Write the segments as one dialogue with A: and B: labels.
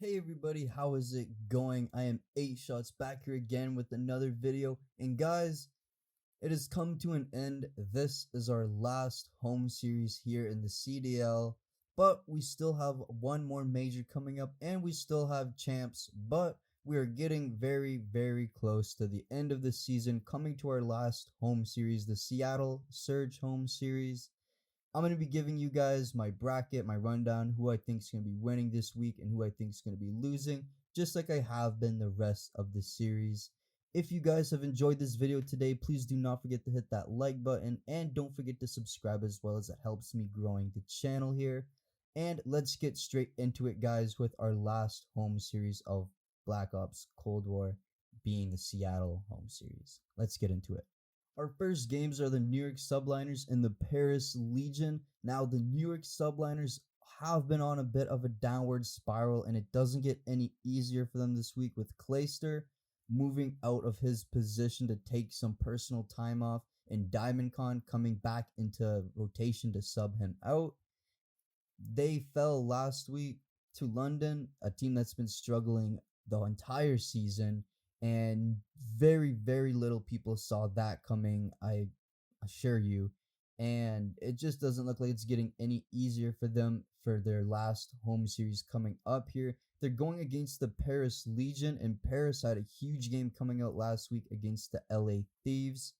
A: Hey everybody, how is it going? I am 8 Shots back here again with another video. And guys, it has come to an end. This is our last home series here in the CDL. But we still have one more major coming up and we still have champs. But we are getting very, very close to the end of the season, coming to our last home series, the Seattle Surge home series. I'm going to be giving you guys my bracket, my rundown, who I think is going to be winning this week and who I think is going to be losing, just like I have been the rest of the series. If you guys have enjoyed this video today, please do not forget to hit that like button and don't forget to subscribe as well, as it helps me growing the channel here. And let's get straight into it, guys, with our last home series of Black Ops Cold War, being the Seattle home series. Let's get into it. Our first games are the New York Subliners and the Paris Legion. Now, the New York Subliners have been on a bit of a downward spiral, and it doesn't get any easier for them this week, with Clayster moving out of his position to take some personal time off, and DiamondCon coming back into rotation to sub him out. They fell last week to London, a team that's been struggling the entire season, and very, very little people saw that coming, I assure you. And it just doesn't look like it's getting any easier for them for their last home series coming up here. They're going against the Paris Legion, and Paris had a huge game coming out last week against the LA Thieves.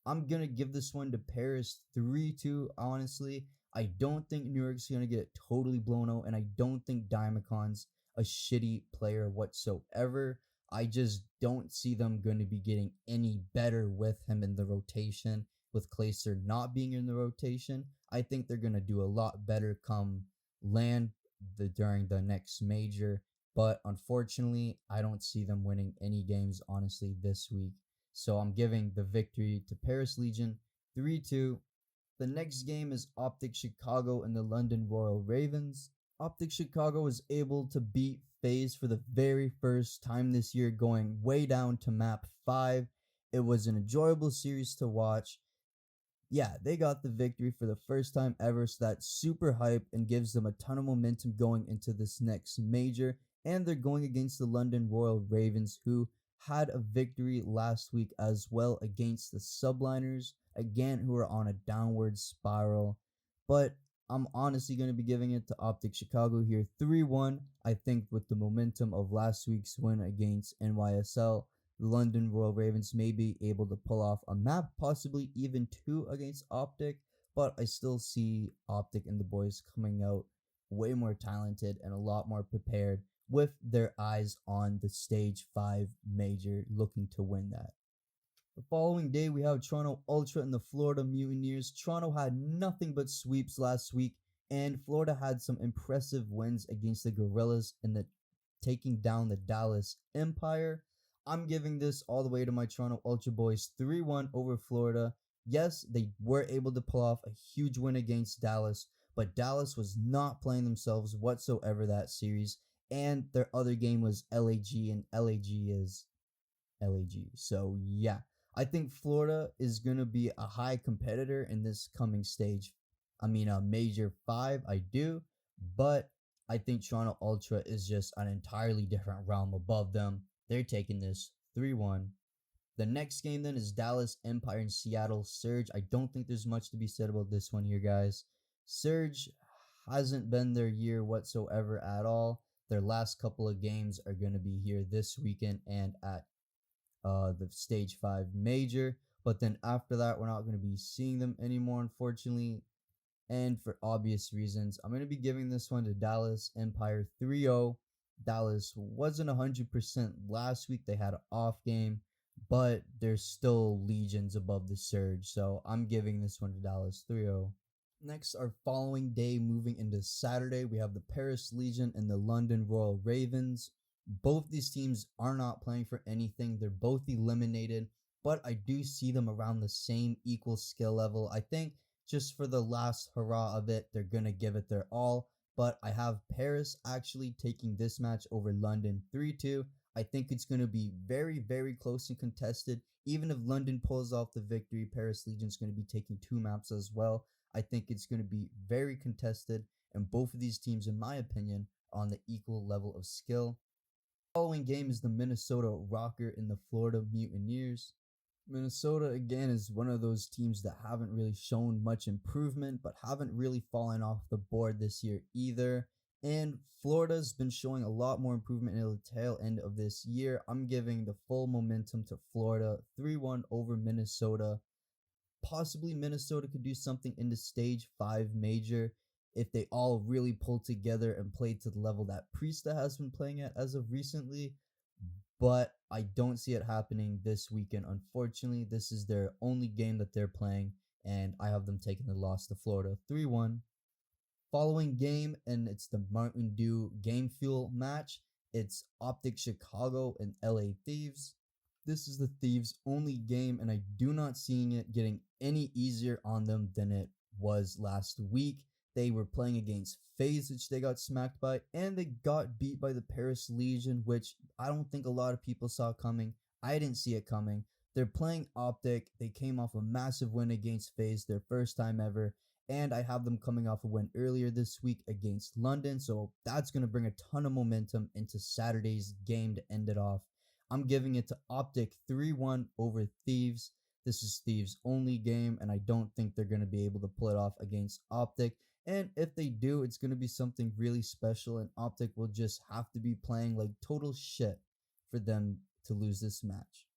A: I'm going to give this one to Paris 3-2, honestly. I don't think New York's going to get totally blown out, and I don't think Diamondcon's a shitty player whatsoever. I just don't see them going to be getting any better with him in the rotation, with Clayster not being in the rotation. I think they're going to do a lot better come land during the next major, but unfortunately, I don't see them winning any games, honestly, this week. So I'm giving the victory to Paris Legion 3-2. The next game is Optic Chicago and the London Royal Ravens. Optic Chicago was able to beat FaZe for the very first time this year, going way down to map 5. It was an enjoyable series to watch. Yeah, they got the victory for the first time ever, so that's super hype and gives them a ton of momentum going into this next major. And they're going against the London Royal Ravens, who had a victory last week as well against the Subliners, again, who are on a downward spiral. But I'm honestly going to be giving it to Optic Chicago here 3-1. I think with the momentum of last week's win against NYSL, the London Royal Ravens may be able to pull off a map, possibly even 2 against Optic, but I still see Optic and the boys coming out way more talented and a lot more prepared, with their eyes on the Stage 5 major, looking to win that. The following day, we have Toronto Ultra and the Florida Mutineers. Toronto had nothing but sweeps last week, and Florida had some impressive wins against the Gorillas in the taking down the Dallas Empire. I'm giving this all the way to my Toronto Ultra boys 3-1 over Florida. Yes, they were able to pull off a huge win against Dallas, but Dallas was not playing themselves whatsoever that series, and their other game was LAG, and LAG is LAG. So yeah, I think Florida is going to be a high competitor in this coming stage. Major 5, I do, but I think Toronto Ultra is just an entirely different realm above them. They're taking this 3-1. The next game then is Dallas Empire and Seattle Surge. I don't think there's much to be said about this one here, guys. Surge hasn't been their year whatsoever at all. Their last couple of games are going to be here this weekend and at the Stage 5 major. But then after that, we're not going to be seeing them anymore, unfortunately. And for obvious reasons, I'm going to be giving this one to Dallas Empire 3-0. Dallas wasn't 100% last week. They had an off game, but they're still legions above the Surge. So I'm giving this one to Dallas 3-0. Next, our following day, moving into Saturday, we have the Paris Legion and the London Royal Ravens. Both these teams are not playing for anything. They're both eliminated, but I do see them around the same equal skill level. I think just for the last hurrah of it, they're going to give it their all. But I have Paris actually taking this match over London 3-2. I think it's going to be very, very close and contested. Even if London pulls off the victory, Paris Legion's going to be taking 2 maps as well. I think it's going to be very contested, and both of these teams, in my opinion, on the equal level of skill. Following game is the Minnesota Rocker and the Florida Mutineers. Minnesota again is one of those teams that haven't really shown much improvement, but haven't really fallen off the board this year either. And Florida's been showing a lot more improvement in the tail end of this year. I'm giving the full momentum to Florida, 3-1 over Minnesota. Possibly Minnesota could do something in the stage 5 major if they all really pull together and play to the level that Priesta has been playing at as of recently, but I don't see it happening this weekend. Unfortunately, this is their only game that they're playing, and I have them taking the loss to Florida 3-1. Following game, and it's the Mountain Dew Game Fuel match. It's Optic Chicago and LA Thieves. This is the Thieves' only game, and I do not see it getting any easier on them than it was last week. They were playing against FaZe, which they got smacked by, and they got beat by the Paris Legion, which I don't think a lot of people saw coming. I didn't see it coming. They're playing Optic. They came off a massive win against FaZe, their first time ever, and I have them coming off a win earlier this week against London, so that's going to bring a ton of momentum into Saturday's game to end it off. I'm giving it to Optic 3-1 over Thieves. This is Thieves' only game, and I don't think they're going to be able to pull it off against Optic. And if they do, it's going to be something really special, and Optic will just have to be playing like total shit for them to lose this match.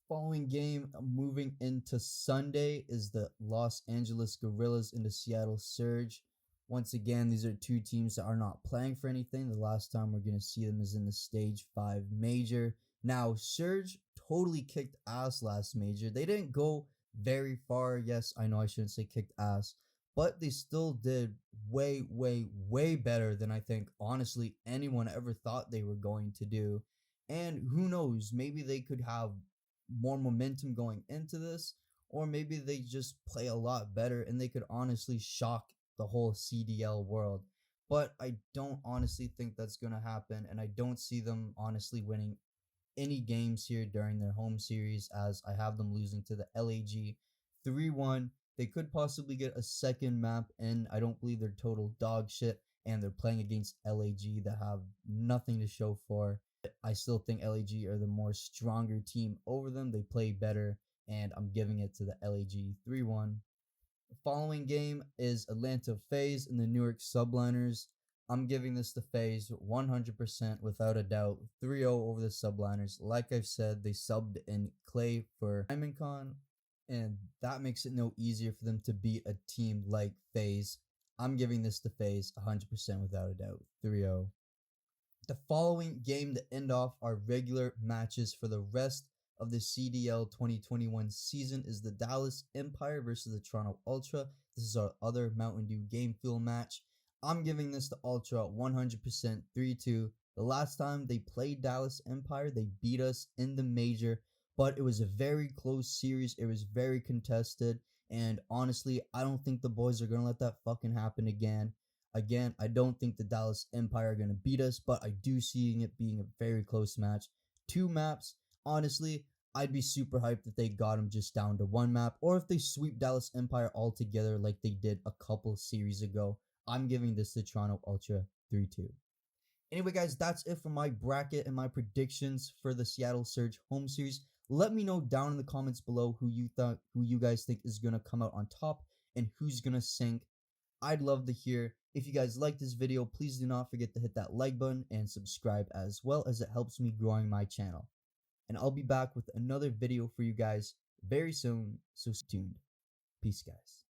A: Following game, moving into Sunday, is the Los Angeles Guerrillas and the Seattle Surge. Once again, these are two teams that are not playing for anything. The last time we're going to see them is in the Stage 5 Major. Now, Surge totally kicked ass last Major. They didn't go very far. Yes, I know I shouldn't say kicked ass, but they still did way, way, way better than I think, honestly, anyone ever thought they were going to do. And who knows, maybe they could have more momentum going into this, or maybe they just play a lot better and they could honestly shock the whole CDL world. But I don't honestly think that's going to happen, and I don't see them honestly winning any games here during their home series, as I have them losing to the LAG 3-1. They could possibly get a second map, and I don't believe they're total dog shit, and they're playing against LAG that have nothing to show for. I still think LAG are the more stronger team over them. They play better, and I'm giving it to the LAG 3-1. The following game is Atlanta FaZe and the Newark Subliners. I'm giving this to FaZe 100% without a doubt. 3-0 over the Subliners. Like I've said, they subbed in Clay for DiamondCon, and that makes it no easier for them to beat a team like FaZe. I'm giving this to FaZe 100% without a doubt. 3-0. The following game to end off our regular matches for the rest of the CDL 2021 season is the Dallas Empire versus the Toronto Ultra. This is our other Mountain Dew Game Fuel match. I'm giving this to Ultra 100% 3-2. The last time they played Dallas Empire, they beat us in the major, but it was a very close series. It was very contested, and honestly, I don't think the boys are going to let that fucking happen again. Again, I don't think the Dallas Empire are going to beat us, but I do see it being a very close match. 2 maps. Honestly, I'd be super hyped if they got them just down to 1 map, or if they sweep Dallas Empire altogether like they did a couple series ago. I'm giving this to Toronto Ultra 3-2. Anyway, guys, that's it for my bracket and my predictions for the Seattle Surge home series. Let me know down in the comments below who you guys think is going to come out on top and who's going to sink. I'd love to hear. If you guys like this video, please do not forget to hit that like button and subscribe, as well as it helps me growing my channel. And I'll be back with another video for you guys very soon, so stay tuned. Peace, guys.